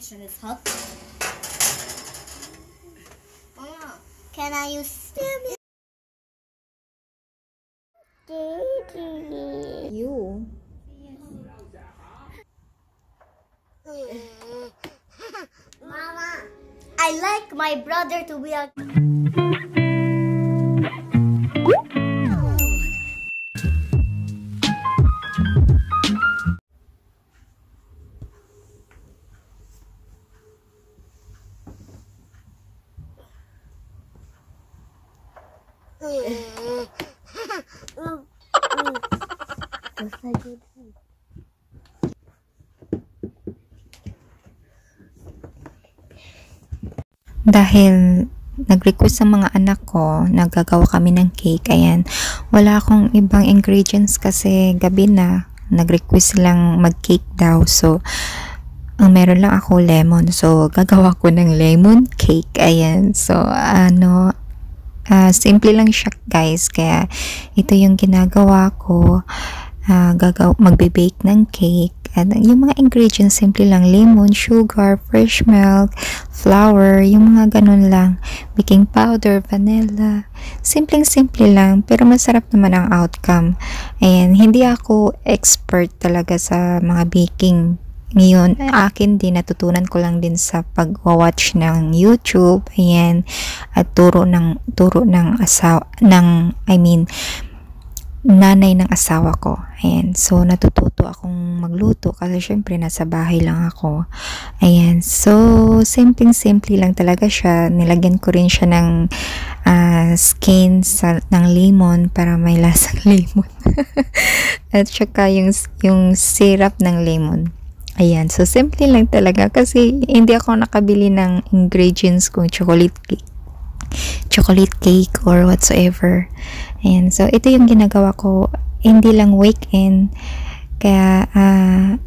kitchen is hot. Can I use You. Mama, I like my brother to be a Dahil nag-request ang mga anak ko, nagagawa kami ng cake. Ayan, wala akong ibang ingredients kasi gabi na. Nag-request lang mag-cake daw. So, ang meron lang ako lemon. So, gagawa ko ng lemon cake. Ayan. So, simple lang siya guys. Kaya, ito yung ginagawa ko. Magbe-bake ng cake. At yung mga ingredients, simple lang, lemon, sugar, fresh milk, flour, yung mga ganun lang, baking powder, vanilla, simpleng-simple lang, pero masarap naman ang outcome. Ayan, hindi ako expert talaga sa mga baking. Ngayon, akin din, natutunan ko lang din sa pag-watch ng YouTube, ayan, at turo ng nanay ng asawa ko. Ayan. So, natututo akong magluto kasi syempre nasa bahay lang ako. Ayan. So, simple lang talaga siya. Nilagyan ko rin siya ng skin ng lemon para may lasang lemon. At saka yung syrup ng lemon. Ayan. So, simple lang talaga kasi hindi ako nakabili ng ingredients kung chocolate cake or whatsoever. Ayan, so ito yung ginagawa ko, hindi lang weekend, kaya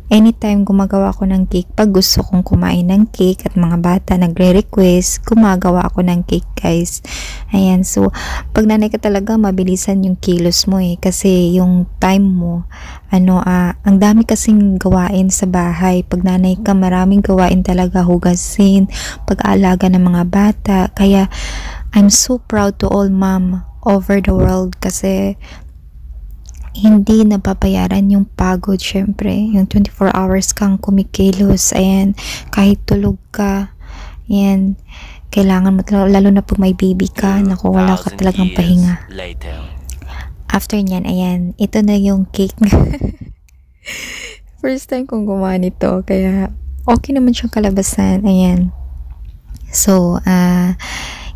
anytime gumagawa ako ng cake, pag gusto kong kumain ng cake at mga bata nagre-request, gumagawa ako ng cake guys. Ayan, so pag nanay ka talaga, mabilisan yung kilos mo kasi yung time mo, ang dami kasing gawain sa bahay. Pag nanay ka, maraming gawain talaga, hugasin, pag-aalaga ng mga bata, kaya I'm so proud to all mom over the world kasi hindi nababayaran yung pagod. Syempre, yung 24 hours kang kumikilos, ayan, kahit tulog ka, ayan, kailangan mo talaga, lalo na pag may baby ka, naku, wala ka talagang pahinga. After nyan, ayan, ito na yung cake. First time kong gumawa nito, kaya okay naman siyang kalabasan, ayan. So,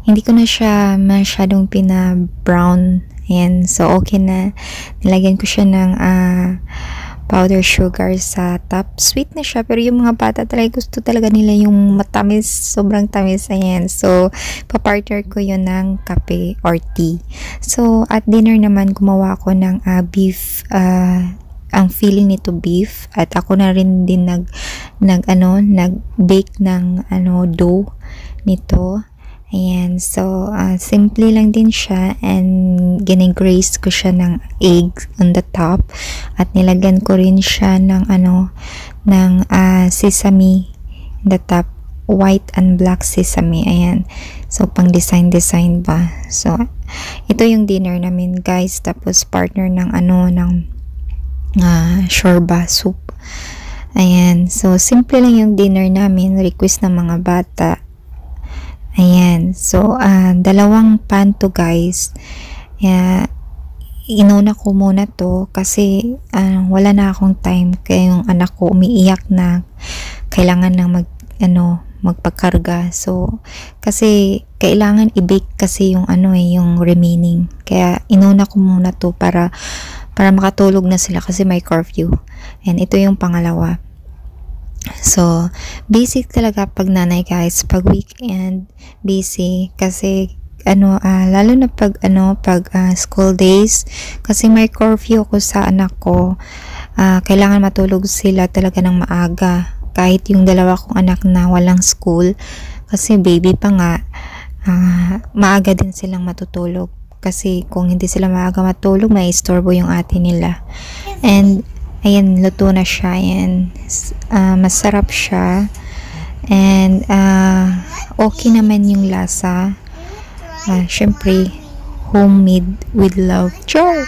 hindi ko na siya masyadong pina-brown. Ayan. So, okay na. Nilagyan ko siya ng powder sugar sa top. Sweet na siya. Pero yung mga bata talaga, gusto talaga nila yung matamis. Sobrang tamis. Ayan. So, papartner ko yun ng kape or tea. So, at dinner naman, gumawa ko ng beef. Ang feeling nito beef. At ako na rin din nag-bake ng dough nito. Ayan, so simple lang din siya, and ginigrace ko siya ng egg on the top at nilagyan ko rin siya ng sesame on the top, white and black sesame. Ayan, so pang design ba. So ito yung dinner namin guys, tapos partner ng shorba soup. Ayan, so simple lang yung dinner namin, request ng mga bata. Ayan, so dalawang pan to guys. Inuna ko muna to kasi wala na akong time, kaya yung anak ko umiiyak na kailangan na magpakarga. So kasi kailangan i-bake kasi yung yung remaining, kaya inuna ko muna to para makatulog na sila kasi may curfew. And ito yung pangalawa. So, basic talaga pag nanay guys, pag weekend, busy, kasi lalo na pag school days, kasi may curfew ko sa anak ko, kailangan matulog sila talaga ng maaga, kahit yung dalawa kong anak na walang school, kasi baby pa nga, maaga din silang matutulog, kasi kung hindi sila maaga matulog, may istorbo yung ate nila. And ayan, luto na siya. Ayan, masarap siya. And okay naman yung lasa. Syempre, homemade with love. Char!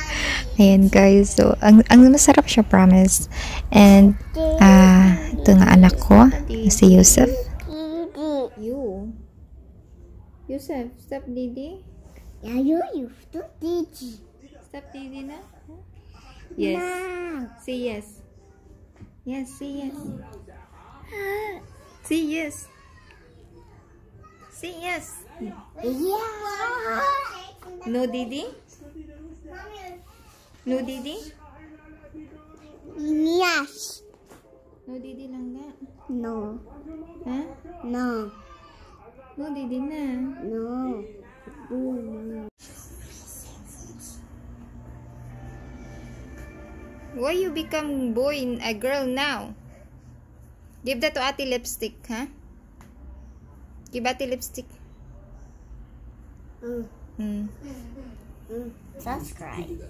Ayan guys. So, ang masarap siya, promise. And ito nga anak ko, si Yusuf. Yusuf, stop Didi. Yeah, you do Didi. Stop Didi na. Yes. No. Say yes. Yes, say yes. Say yes. Say yes. Yeah. No Didi? No Didi? Yes. No Didi lang nga. No. Ha? No. No Didi na. No. Why you become boy and a girl now? Give that to Ate lipstick, huh? Give Ate lipstick. Subscribe.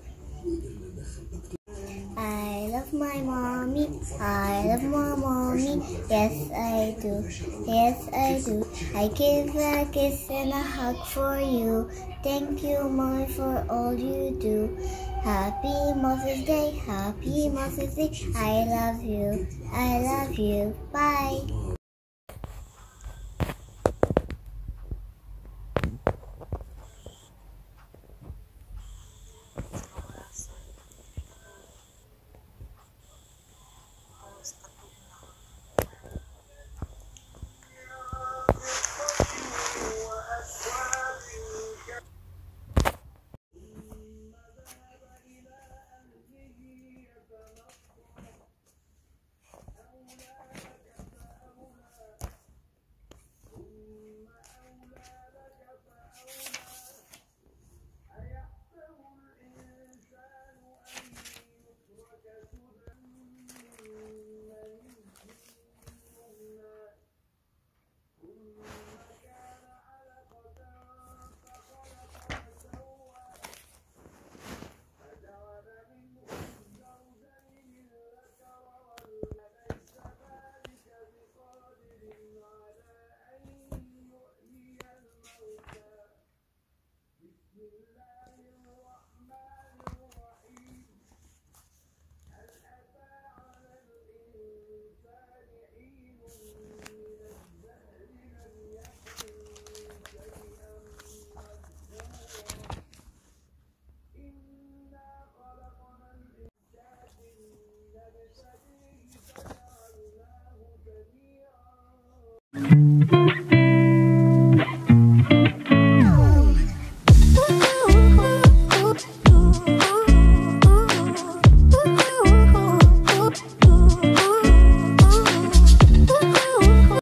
I love my mommy. I love my mommy. Yes, I do. Yes, I do. I give a kiss and a hug for you. Thank you, Mommy, for all you do. Happy Mother's Day. Happy Mother's Day. I love you. I love you. Bye.